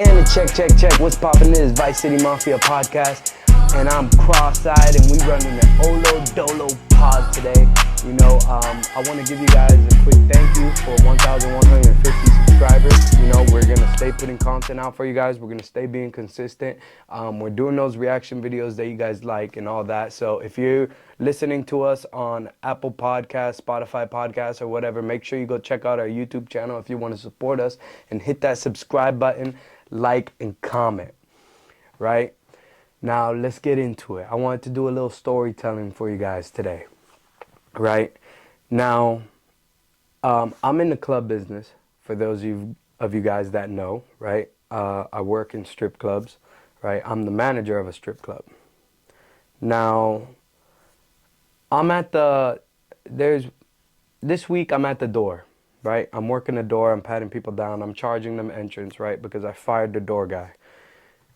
And check, what's poppin' is Vice City Mafia podcast, and I'm cross-eyed and we running the Olo Dolo pod today. You know, I want to give you guys a quick thank you for 1,150 subscribers. You know, we're gonna stay putting content out for you guys. We're gonna stay being consistent. We're doing those reaction videos that you guys like and all that. So if you're listening to us on Apple Podcasts, Spotify Podcasts, or whatever, make sure you go check out our YouTube channel if you want to support us and hit that subscribe button, like, and comment. Right? Now let's get into it. I wanted to do a little storytelling for you guys today. Right? Now, I'm in the club business, for those of you guys that know, right? I work in strip clubs, right? I'm the manager of a strip club. Now, this week I'm at the door, right? I'm working the door, I'm patting people down, I'm charging them entrance, right? Because I fired the door guy.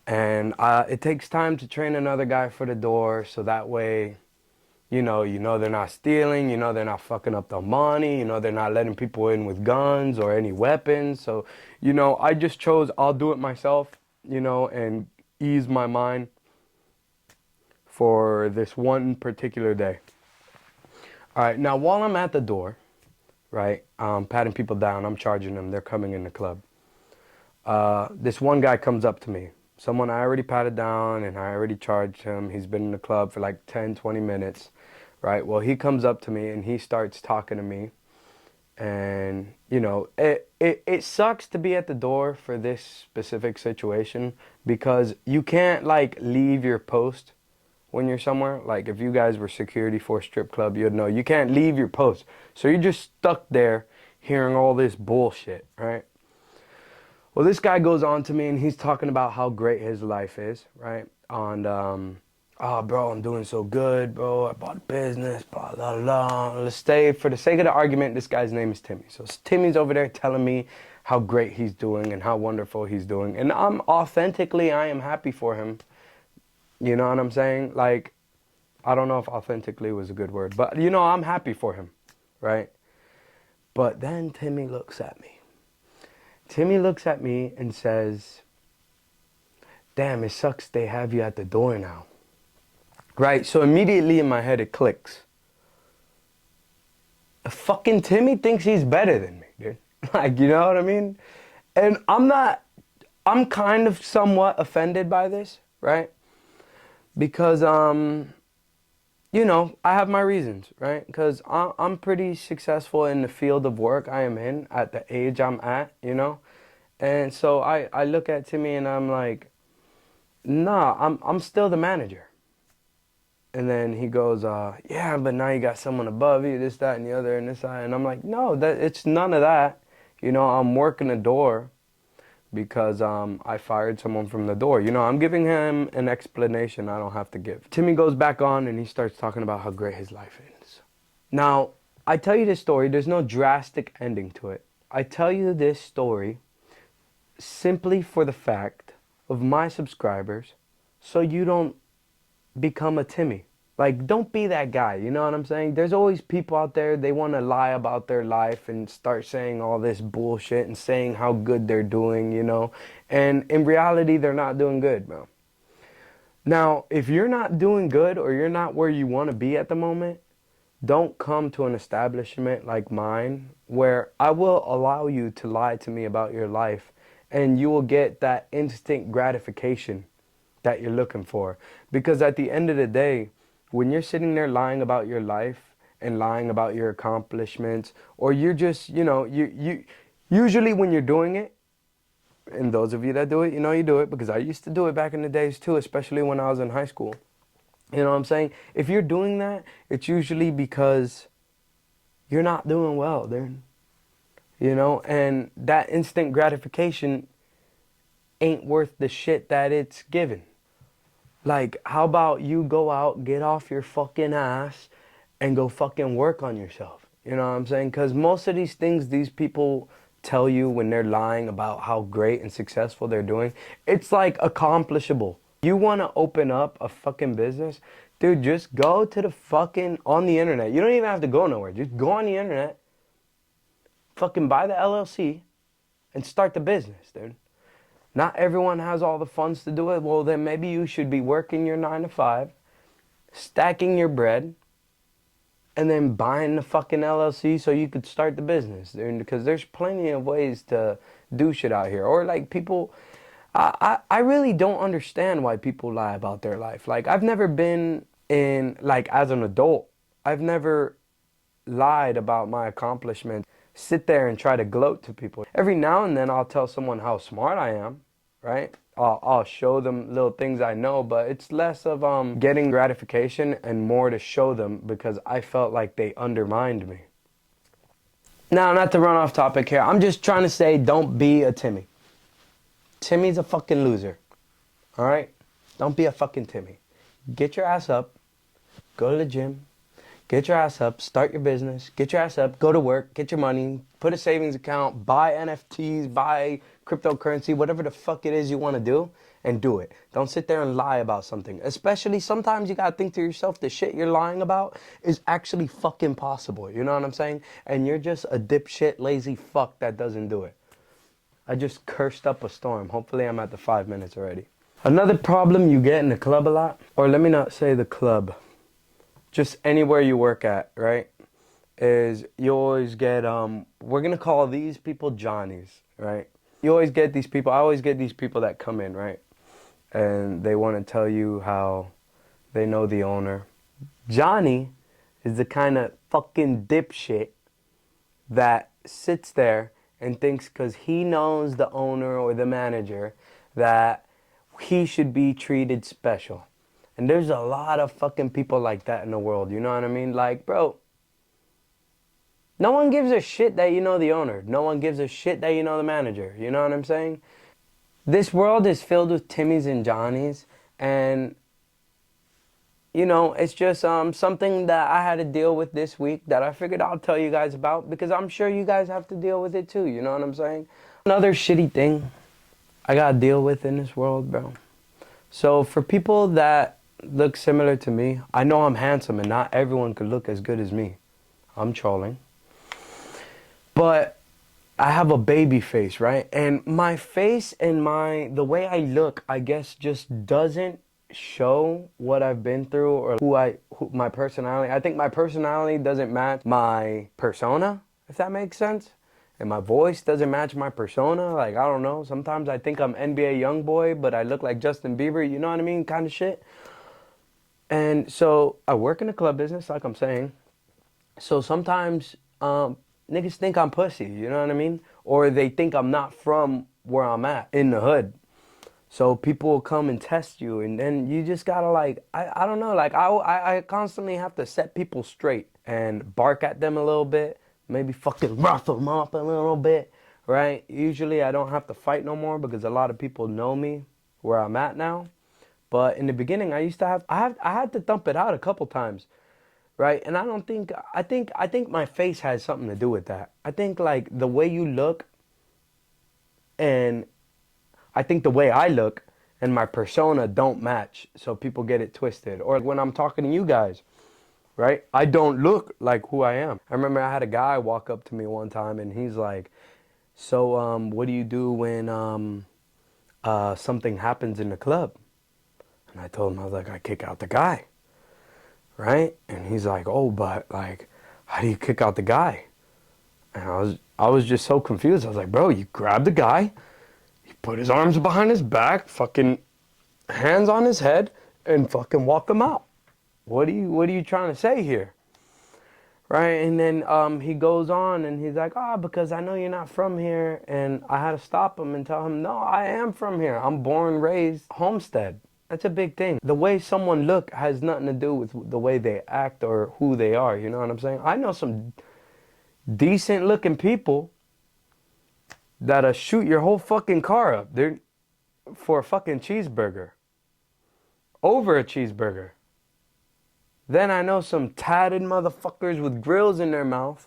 And it takes time to train another guy for the door, so that way, you know they're not stealing, they're not fucking up the money, they're not letting people in with guns or any weapons. So, I just chose I'll do it myself, and ease my mind for this one particular day. All right, now while I'm at the door, right, patting people down, I'm charging them, they're coming in the club. This one guy comes up to me. Someone I already patted down and I already charged him. He's been in the club for like 10, 20 minutes, right? Well, he comes up to me and he starts talking to me. And, it sucks to be at the door for this specific situation because you can't, like, leave your post when you're somewhere. Like, if you guys were security for a strip club, you'd know you can't leave your post. So you're just stuck there hearing all this bullshit, right? Well, this guy goes on to me and he's talking about how great his life is, right? And, oh, bro, I'm doing so good, bro. I bought a business, blah, blah, blah. Let's stay, for the sake of the argument, this guy's name is Timmy. So Timmy's over there telling me how great he's doing and how wonderful he's doing. And I am happy for him. You know what I'm saying? Like, I don't know if authentically was a good word, but, I'm happy for him, right? But then Timmy looks at me. Timmy looks at me and says, damn, it sucks they have you at the door now. Right? So immediately in my head it clicks. Fucking Timmy thinks he's better than me, dude. Like, you know what I mean? And I'm kind of somewhat offended by this, right? Because, I have my reasons, right? Because I'm pretty successful in the field of work I am in at the age I'm at, And so I look at Timmy and I'm like, nah, I'm still the manager. And then he goes, yeah, but now you got someone above you, this, that, and the other, and this, that. And I'm like, no, it's none of that. I'm working the door because I fired someone from the door. I'm giving him an explanation I don't have to give. Timmy goes back on and he starts talking about how great his life is. Now, I tell you this story, there's no drastic ending to it. I tell you this story simply for the fact of my subscribers, so you don't become a Timmy. Like, don't be that guy, you know what I'm saying? There's always people out there, they want to lie about their life and start saying all this bullshit and saying how good they're doing, And in reality, they're not doing good, bro. Now, if you're not doing good or you're not where you want to be at the moment, don't come to an establishment like mine where I will allow you to lie to me about your life and you will get that instant gratification that you're looking for. Because at the end of the day, when you're sitting there lying about your life and lying about your accomplishments, or you're just, you usually when you're doing it, and those of you that do it, you do it, because I used to do it back in the days too, especially when I was in high school. You know what I'm saying? If you're doing that, it's usually because you're not doing well, dude. And that instant gratification ain't worth the shit that it's given. Like, how about you go out, get off your fucking ass, and go fucking work on yourself? You know what I'm saying? Because most of these things these people tell you when they're lying about how great and successful they're doing, it's like accomplishable. You want to open up a fucking business? Dude, just go to the fucking, on the internet. You don't even have to go nowhere. Just go on the internet, fucking buy the LLC, and start the business, dude. Not everyone has all the funds to do it. Well, then maybe you should be working your 9 to 5, stacking your bread, and then buying the fucking LLC so you could start the business. Because there's plenty of ways to do shit out here. Or like people, I really don't understand why people lie about their life. Like I've never been in, like as an adult, I've never lied about my accomplishments, sit there and try to gloat to people. Every now and then I'll tell someone how smart I am, right? I'll show them little things I know, but it's less of getting gratification and more to show them because I felt like they undermined me. Now, not to run off topic here, I'm just trying to say don't be a Timmy. Timmy's a fucking loser, all right? Don't be a fucking Timmy. Get your ass up, go to the gym, get your ass up, start your business, get your ass up, go to work, get your money, put a savings account, buy NFTs, buy cryptocurrency, whatever the fuck it is you want to do, and do it. Don't sit there and lie about something. Especially sometimes you gotta think to yourself the shit you're lying about is actually fucking possible. You know what I'm saying? And you're just a dipshit, lazy fuck that doesn't do it. I just cursed up a storm. Hopefully I'm at the 5 minutes already. Another problem you get in the club a lot, or let me not say the club, just anywhere you work at, right, is you always get, we're going to call these people Johnnies, right? You always get these people, I always get these people that come in, right? And they want to tell you how they know the owner. Johnny is the kind of fucking dipshit that sits there and thinks because he knows the owner or the manager that he should be treated special. And there's a lot of fucking people like that in the world, you know what I mean? Like, bro, no one gives a shit that you know the owner. No one gives a shit that you know the manager. You know what I'm saying? This world is filled with Timmys and Johnnies. And, you know, it's just something that I had to deal with this week that I figured I'll tell you guys about because I'm sure you guys have to deal with it too. You know what I'm saying? Another shitty thing I gotta deal with in this world, bro. So for people that look similar to me, I know I'm handsome and not everyone could look as good as me. I'm trolling. But I have a baby face, right? And my face and the way I look, I guess, just doesn't show what I've been through or my personality. I think my personality doesn't match my persona, if that makes sense. And my voice doesn't match my persona. Like, I don't know. Sometimes I think I'm NBA YoungBoy, but I look like Justin Bieber. You know what I mean? Kind of shit. And so I work in the club business, like I'm saying. So sometimes niggas think I'm pussy, you know what I mean? Or they think I'm not from where I'm at, in the hood. So people will come and test you, and then you just gotta like, I don't know, like I constantly have to set people straight and bark at them a little bit, maybe fucking rough them up a little bit, right? Usually I don't have to fight no more because a lot of people know me where I'm at now. But in the beginning, I had to thump it out a couple times. Right? And I think my face has something to do with that. I think like the way you look and I think the way I look and my persona don't match. So people get it twisted. Or when I'm talking to you guys, right? I don't look like who I am. I remember I had a guy walk up to me one time and he's like, so what do you do when something happens in the club? And I told him, I was like, I kick out the guy. Right? And he's like, oh, but like, how do you kick out the guy? And I was just so confused. I was like, bro, you grab the guy, you put his arms behind his back, fucking hands on his head, and fucking walk him out. What are you trying to say here? Right? And then he goes on and he's like, because I know you're not from here. And I had to stop him and tell him, no, I am from here. I'm born, raised, Homestead. That's a big thing. The way someone look has nothing to do with the way they act or who they are. You know what I'm saying? I know some decent looking people that'll shoot your whole fucking car up. They're for a fucking cheeseburger. Over a cheeseburger. Then I know some tatted motherfuckers with grills in their mouth.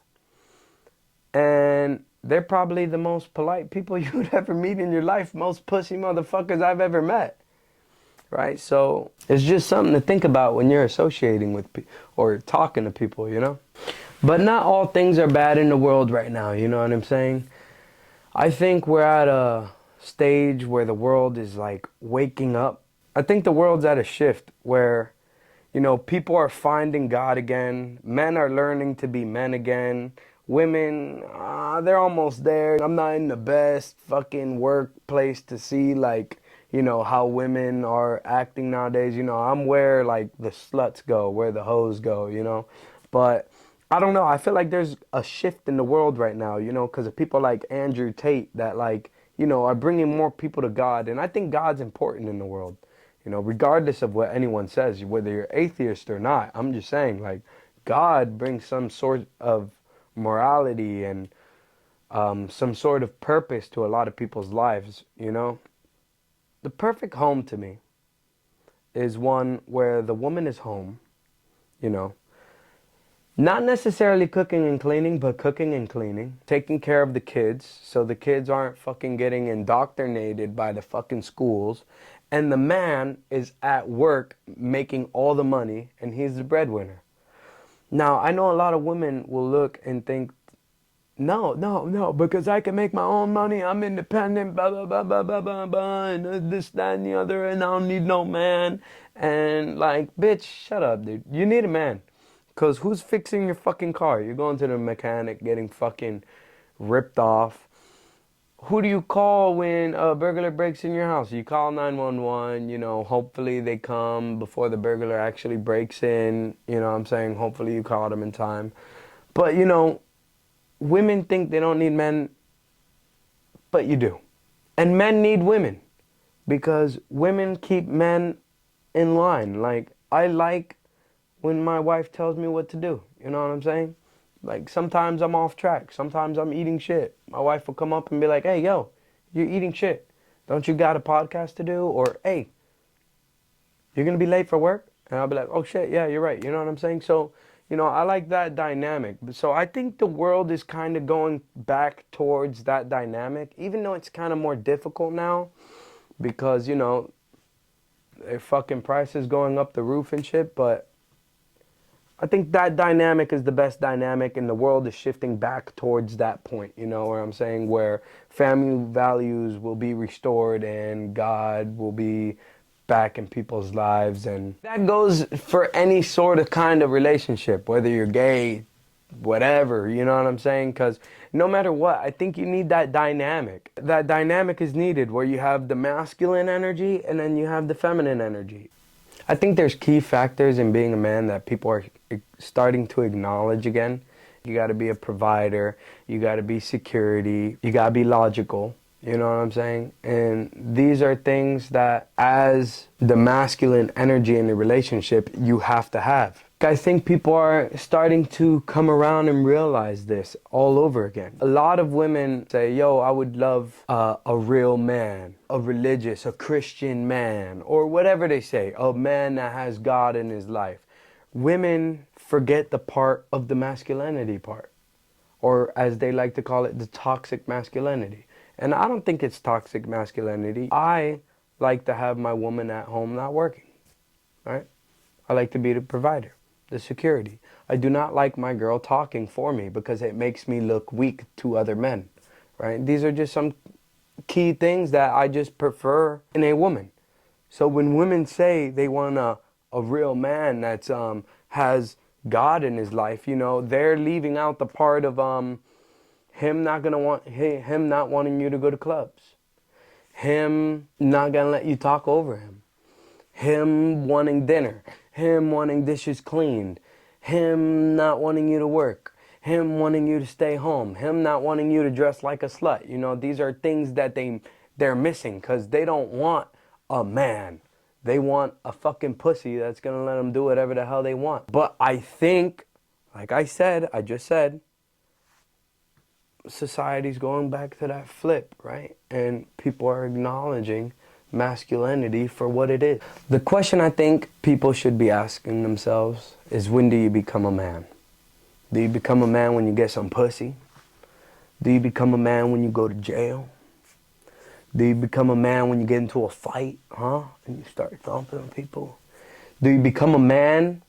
And they're probably the most polite people you would ever meet in your life. Most pussy motherfuckers I've ever met. Right? So it's just something to think about when you're associating with people or talking to people, you know? But not all things are bad in the world right now, you know what I'm saying? I think we're at a stage where the world is like waking up. I think the world's at a shift where, you know, people are finding God again. Men are learning to be men again. Women, they're almost there. I'm not in the best fucking workplace to see, like, you know, how women are acting nowadays. You know, I'm where, like, the sluts go, where the hoes go, you know. But I don't know. I feel like there's a shift in the world right now, you know, because of people like Andrew Tate that, like, you know, are bringing more people to God. And I think God's important in the world. You know, regardless of what anyone says, whether you're atheist or not, I'm just saying, like, God brings some sort of morality and some sort of purpose to a lot of people's lives, you know? The perfect home to me is one where the woman is home, you know, not necessarily cooking and cleaning, but cooking and cleaning, taking care of the kids so the kids aren't fucking getting indoctrinated by the fucking schools. And the man is at work making all the money and he's the breadwinner. Now, I know a lot of women will look and think, no, no, no, because I can make my own money, I'm independent, blah, blah, blah, blah, blah, blah, blah, and this, that, and the other, and I don't need no man. And like, bitch, shut up, dude. You need a man. Because who's fixing your fucking car? You're going to the mechanic, getting fucking ripped off. Who do you call when a burglar breaks in your house? You call 911, you know, hopefully they come before the burglar actually breaks in. You know what I'm saying? Hopefully you called them in time. But, you know, women think they don't need men, but you do. And men need women because women keep men in line. Like, I like when my wife tells me what to do. You know what I'm saying? Like, sometimes I'm off track. Sometimes I'm eating shit. My wife will come up and be like, hey, yo, you're eating shit. Don't you got a podcast to do? Or, hey, you're going to be late for work? And I'll be like, oh, shit, yeah, you're right. You know what I'm saying? So, you know, I like that dynamic. So I think the world is kind of going back towards that dynamic, even though it's kind of more difficult now because, you know, their fucking prices going up the roof and shit. But I think that dynamic is the best dynamic, and the world is shifting back towards that point, you know, where I'm saying where family values will be restored and God will be back in people's lives. And that goes for any sort of kind of relationship, whether you're gay, whatever, you know what I'm saying? Because no matter what, I think you need that dynamic. That dynamic is needed where you have the masculine energy and then you have the feminine energy. I think there's key factors in being a man that people are starting to acknowledge again. You got to be a provider, you got to be security, you got to be logical, you know what I'm saying? And these are things that as the masculine energy in the relationship, you have to have. I think people are starting to come around and realize this all over again. A lot of women say, yo, I would love a real man, a religious, a Christian man, or whatever they say, a man that has God in his life. Women forget the part of the masculinity part, or as they like to call it, the toxic masculinity. And I don't think it's toxic masculinity. I like to have my woman at home not working, right? I like to be the provider, the security. I do not like my girl talking for me because it makes me look weak to other men, right? These are just some key things that I just prefer in a woman. So when women say they want a real man that's has God in his life, you know, they're leaving out the part of him not wanting you to go to clubs, him not gonna let you talk over him wanting dinner, him wanting dishes cleaned, him not wanting you to work, him wanting you to stay home, him not wanting you to dress like a slut. You know, these are things that they're missing because they don't want a man. They want a fucking pussy that's gonna let them do whatever the hell they want. But I think, like I just said, society's going back to that flip, right? And people are acknowledging masculinity for what it is. The question I think people should be asking themselves is, when do you become a man? Do you become a man when you get some pussy? Do you become a man when you go to jail? Do you become a man when you get into a fight, huh? And you start thumping people? Do you become a man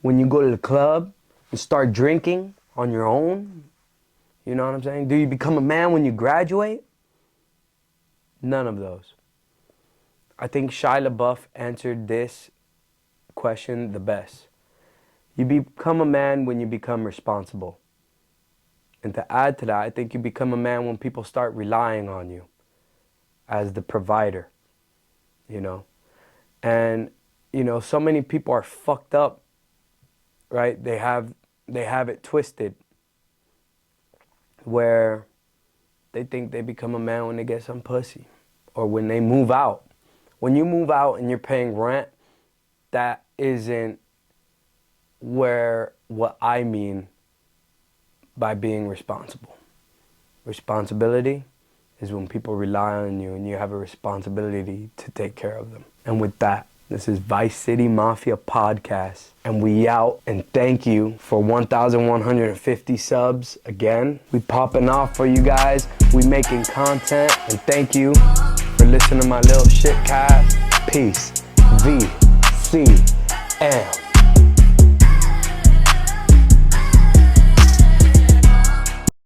when you go to the club and start drinking on your own? You know what I'm saying? Do you become a man when you graduate? None of those. I think Shia LaBeouf answered this question the best. You become a man when you become responsible. And to add to that, I think you become a man when people start relying on you as the provider, you know. And, you know, so many people are fucked up, right? They have it twisted where they think they become a man when they get some pussy or when they move out. When you move out and you're paying rent, that isn't what I mean by being responsible. Responsibility is when people rely on you and you have a responsibility to take care of them. And with that, this is Vice City Mafia Podcast, and we out. And thank you for 1,150 subs again. We popping off for you guys. We making content, and thank you for listening to my little shit cast. Peace. VCM.